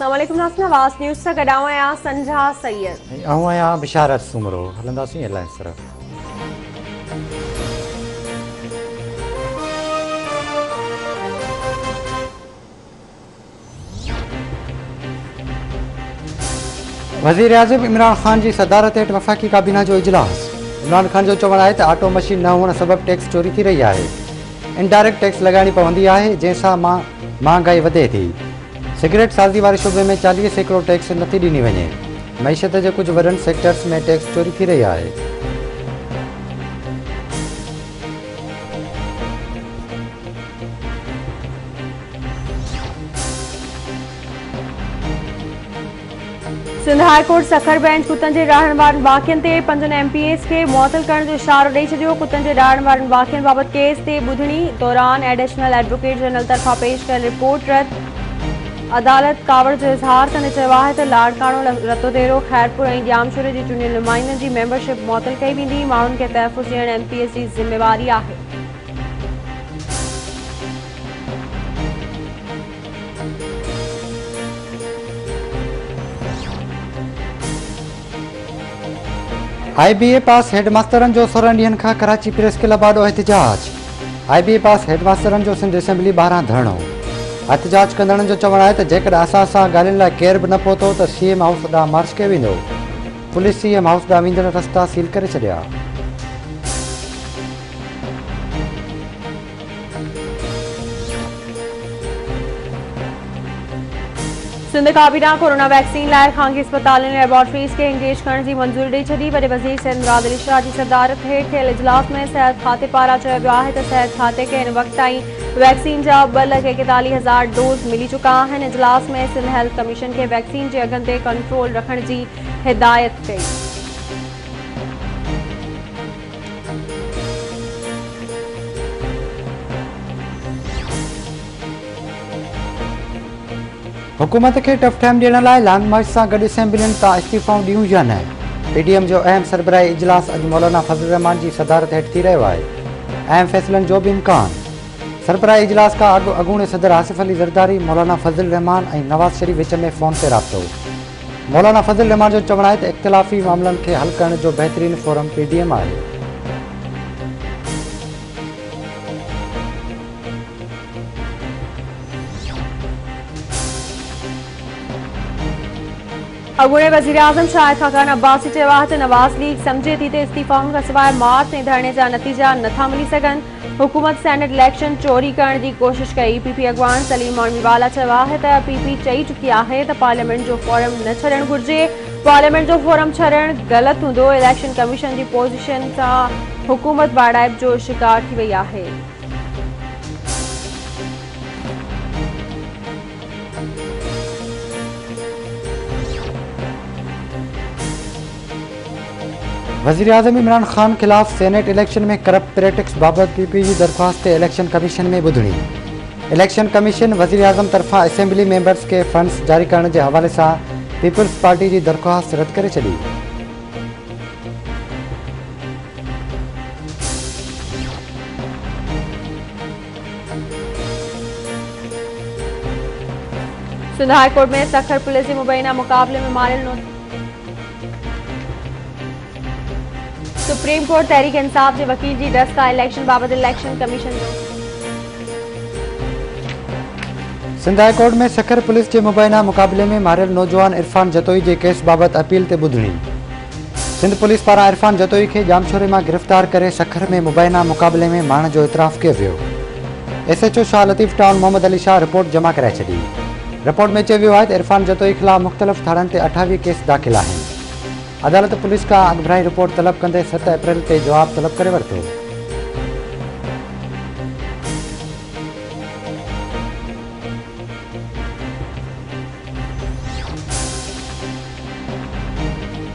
अस्सलाम वालेकुम नाज़रीन, आवाज़ न्यूज़ सां गॾु आहियां संझा सैयद। आऊं आहियां बिशारत सुमरो। हलंदासीं हेडलाइंस तरफ़। वज़ीर आज़म इमरान ख़ान जी सदारत हेठि वफ़ाक़ी काबीना जो इजलास। इमरान ख़ान जो चवणु आहे त ऑटो मशीन न हुअण सबबि टैक्स चोरी थी रही आहे। इनडायरेक्ट टैक्स लॻाइणी पवंदी आहे, जंहिंसां महांगाई वधे थी। सिगरेट साज़ी वारे शोबे में 40% टैक्स नथी ॾिनी वञे। मईशत जे कुझु वॾनि सेक्टर्स में टैक्स चोरी थी रही आहे। Sindh high court Sukkur bench कुतनि जे ॾाढ़ण वारनि वाक़िअनि ते 5 MPAs खे मुअतल करण जो इशारो ॾेई छॾियो। कुतनि जे ॾाढ़ण वारनि वाक़िअनि बाबति केस ते ॿुधणी दौरान एडिशनल एडवोकेट जनरल तरफ़ां पेश कयल रिपोर्ट रद्द। अदालत कावड़ जो इज़हार कंदे चयो आहे त लाड़काणो, रतोदेरो, खैरपुर ऐं ॼामशोरे जी चूंडियल नुमाइंदनि जी मेंबरशिप मुअतल कई वेंदी। माण्हुनि खे तहफ़ुज़ ॾियणु MPAs जी ज़िम्मेवारी आहे। IBA पास हेडमास्टरनि जो 16 ॾींहनि खां कराची प्रेस क्लब आॾो एहतिजाज। IBA पास हेडमास्टरनि जो सिंध असेंबली ॿाहिरां धरणो। एहतिजाज कंदड़नि जो चवणु आहे त जेकॾहिं असां सां ॻाल्हियुनि लाइ केर बि न पहुतो त CM हाउस ॾांहुं मार्च कयो वेंदो। पुलिस CM हाउस ॾांहुं वेंदड़ रस्ता सील करे छॾिया। सिंध काबीना कोरोना वैक्सीन लाइ ख़ानगी अस्पतालनि ऐं लेबोरेटरीज़ खे एंगेज करण जी मंज़ूरी ॾेई छॾी। वॾे वज़ीर सिंध मुराद अली शाह जी सदारत हेठि थियल इजलास में सिहत खाते पारां चयो वियो आहे त सिहत खाते खे हिन वक़्त ताईं वैक्सीन जा 2,41,000 डोज़ मिली चुका आहिनि। इजलास में सिंध हेल्थ कमीशन खे वैक्सीन जे अघनि ते कंट्रोल रखण जी हिदायत कई। हुकूमत खे टफ टाइम ॾियण लाइ लॉन्ग मार्च सां गॾु असेंबलियुनि तां इस्तीफ़ाऊं ॾियूं या न। PDM जो अहम सरबराही इजलास अॼु मौलाना फज़ल रहमान जी सदारत हेठि थी रहियो आहे। अहम फ़ैसिलनि जो बि इम्कान। सरबराही इजलास खां अॻु अॻूणे सदर आसिफ अली ज़रदारी, मौलाना फज़ल रहमान ऐं नवाज़ शरीफ़ विच में फ़ोन ते राब्तो। मौलाना फज़ल रहमान जो चवणु आहे त इख़्तिलाफ़ी मामलनि खे हल करण जो बहितरीनु फोरम PDM आहे। अॻूणे वज़ीर आज़म शाहिद खाकान अब्बासी चयो आहे त नवाज़ लीग सम्झे थी त इस्तीफ़ाउनि खां सवाइ मार्च ऐं धरणे जा नतीजा नथा मिली सघनि। हुकूमत सेनेट इलेक्शन चोरी करण जी कोशिश कई। PP अॻवान सलीम मानवीवाला चयो आहे त PP चई चुकी आहे त पार्लियामेंट जो फोरम न छॾणु घुर्जे। पार्लियामेंट जो फोरम छॾणु ग़लति हूंदो। इलेक्शन कमीशन जी पोज़ीशन सां हुकूमत बाड़ाइप जो शिकार थी वई आहे। वज़ीर आज़म इमरान ख़ान ख़िलाफ़ सेनेट इलेक्शन में करप्ट प्रैक्टिस बाबति PP जी दरख़्वास्त ते इलेक्शन कमीशन में ॿुधणी। इलेक्शन कमीशन वज़ीर आज़म तरफ़ां असेंबली मेंबर्स खे फंड्स जारी करण जे हवाले सां पीपल्स पार्टी जी दरख़्वास्त रद्द करे छॾी। सिंध हाई कोर्ट में सखर पुलिस जे मुबैना मुक़ाबले में मारियल सुप्रीम कोर्ट तहरीक इंसाफ जे वकील जी डस का इलेक्शन बाबति इलेक्शन कमीशन जो। सिंध हाई कोर्ट में सखर पुलिस जे मुबैना मुक़ाबले में मारियल नौजवान इरफान जतोई जे केस बाबति अपील ते ॿुधणी। सिंध पुलिस पारां इरफान जतोई खे ॼामशोरे मां गिरफ़्तार करे सखर में मुबैना मुक़ाबले में मारण जो इतराफ़ कयो वियो। SHO Shah Latif town Mohammad Ali Shah report जमा कराए छॾी। रिपोर्ट में चयो वियो आहे त इरफान जतोई ख़िलाफ़ मुख़्तलिफ़ धारनि ते 28 केस दाख़िल आहिनि। अदालत पुलिस खां अॻिभराई रिपोर्ट तलब कंदे 7 अप्रैल ते जवाब तलब करे वरितो।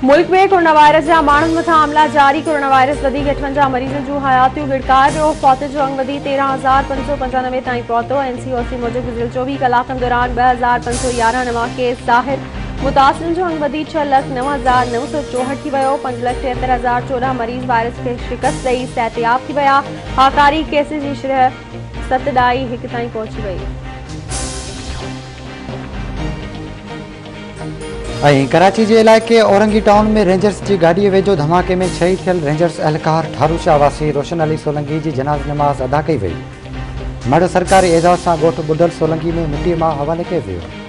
मुल्क में कोरोना वायरस जा माण्हुनि मथां मामला जारी। कोरोना वायरस वधी 58 मरीज़नि जूं हयातियूं गिड़काए वियो। फौत जो अंग वधी 13,595 ताईं पहुतो। NCOC मूजिबि गुज़िरियल 24 कलाकनि दौरान 2,511 नवां केस ज़ाहिर। मुतासिरनि जो अंग वधी 6,09,964 थी वियो। 5,73,014 मरीज़ वायरस खे शिकस्त ॾेई सिहतयाब थी विया। हाकारी केसिस जी शरह 7.1 ताईं पहुची वई। कराची के इलाके औरंगी टाउन में रेंजर्स की गाड़ी वेझो धमाके में शहीद थियल रेंजर्स एहलकार ठारूशाह वासी रोशन अली सोलंकी की जनाज़ नमाज़ अदा कई वई। मर्द सरकारी एजाज़ से गोठ बुडल सोलंकी में मिट्टी मां हवाले किया वियो।